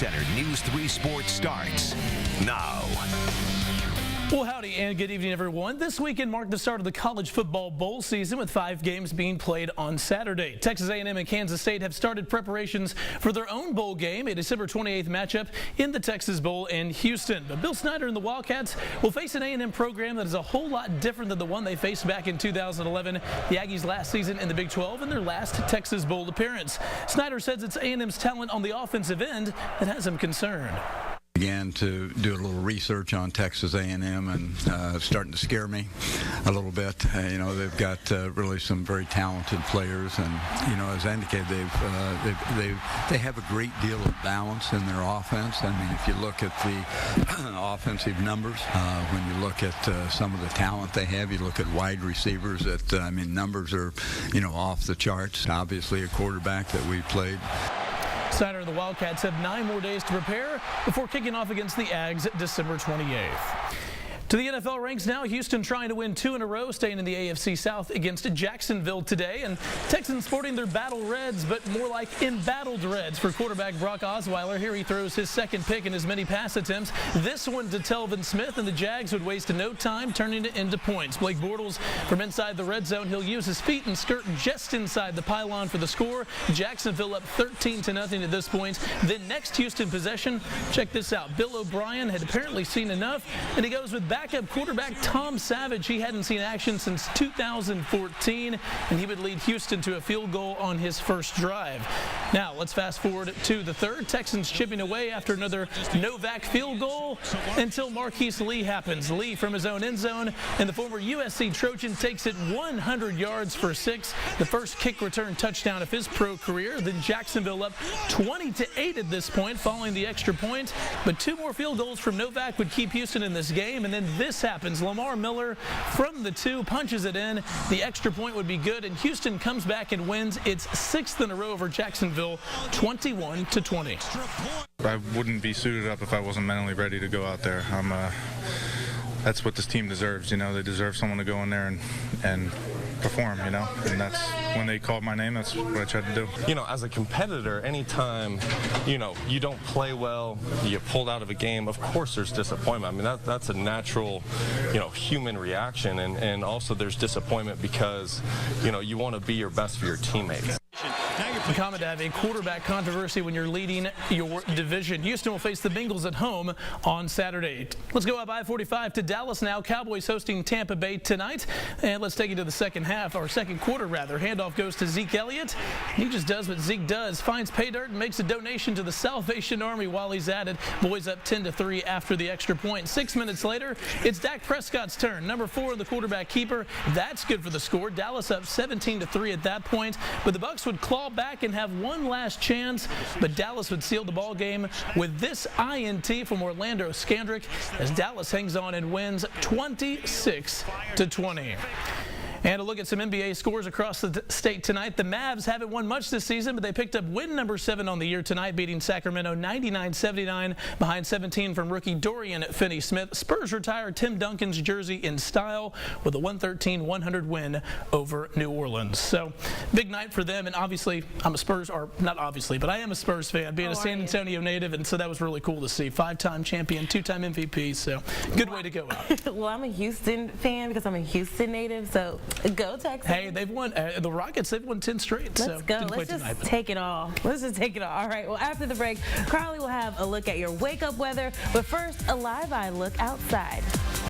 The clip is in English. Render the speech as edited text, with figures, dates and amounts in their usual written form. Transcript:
Center News 3 Sports starts now. Well, howdy and good evening, everyone. This weekend marked the start of the college football bowl season with 5 games being played on Saturday. Texas A&M and Kansas State have started preparations for their own bowl game, a December 28th matchup in the Texas Bowl in Houston. But Bill Snyder and the Wildcats will face an A&M program that is a whole lot different than the one they faced back in 2011, the Aggies' last season in the Big 12 and their last Texas Bowl appearance. Snyder says it's A&M's talent on the offensive end that has him concerned. Began to do a little research on Texas A&M and starting to scare me a little bit. You know, they've got really some very talented players, and you know, as I indicated, they have a great deal of balance in their offense. I mean, if you look at the offensive numbers, when you look at some of the talent they have, you look at wide receivers. That I mean, numbers are off the charts. Obviously, a quarterback that we played. Snyder and the Wildcats have 9 more days to prepare before kicking off against the Ags December 28th. To the NFL ranks now, Houston trying to win 2 in a row, staying in the AFC South against Jacksonville today. And Texans sporting their battle reds, but more like embattled reds for quarterback Brock Osweiler. Here he throws his second pick in as many pass attempts. This one to Telvin Smith, and the Jags would waste no time turning it into points. Blake Bortles from inside the red zone. He'll use his feet and skirt just inside the pylon for the score. Jacksonville up 13-0 at this point. Then next Houston possession, check this out. Bill O'Brien had apparently seen enough, and he goes with backup quarterback Tom Savage. He hadn't seen action since 2014, and he would lead Houston to a field goal on his first drive. Now, let's fast forward to the third. Texans chipping away after another Novak field goal until Marquise Lee happens. Lee from his own end zone, and the former USC Trojan takes it 100 yards for 6, the first kick return touchdown of his pro career. Then Jacksonville up 20-8 at this point following the extra point, but 2 more field goals from Novak would keep Houston in this game, and then this happens. Lamar Miller from the 2 punches it in. The extra point would be good, and Houston comes back and wins its 6th in a row over Jacksonville, 21-20. I wouldn't be suited up if I wasn't mentally ready to go out there. That's what this team deserves. You know, they deserve someone to go in there and perform, and that's when they called my name, that's what I tried to do. You know, as a competitor, anytime, you don't play well, you pulled out of a game, of course there's disappointment. I mean, that's a natural, human reaction, and also there's disappointment because, you want to be your best for your teammates. Common to have a quarterback controversy when you're leading your division. Houston will face the Bengals at home on Saturday. Let's go up I-45 to Dallas now. Cowboys hosting Tampa Bay tonight. And let's take it to the second quarter. Handoff goes to Zeke Elliott. He just does what Zeke does. Finds pay dirt and makes a donation to the Salvation Army while he's at it. Boys up 10-3 after the extra point. 6 minutes later, it's Dak Prescott's turn. Number 4 in the quarterback keeper. That's good for the score. Dallas up 17-3 at that point. But the Bucs would claw back and have one last chance, but Dallas would seal the ball game with this INT from Orlando Scandrick as Dallas hangs on and wins 26-20. And a look at some NBA scores across the state tonight. The Mavs haven't won much this season, but they picked up win number 7 on the year tonight, beating Sacramento 99-79 behind 17 from rookie Dorian Finney-Smith. Spurs retire Tim Duncan's jersey in style with a 113-100 win over New Orleans. So big night for them, and obviously I'm a Spurs, or not obviously, but I am a Spurs fan, being a San Antonio native, and so that was really cool to see. 5-time champion, 2-time MVP, so good way to go out. Well, I'm a Houston fan because I'm a Houston native, so go Texas. Hey, they've won, the Rockets, they've won 10 straight. Let's go. Let's just take it all. Let's just take it all. All right, well, after the break, Carly will have a look at your wake-up weather, but first, a live eye look outside.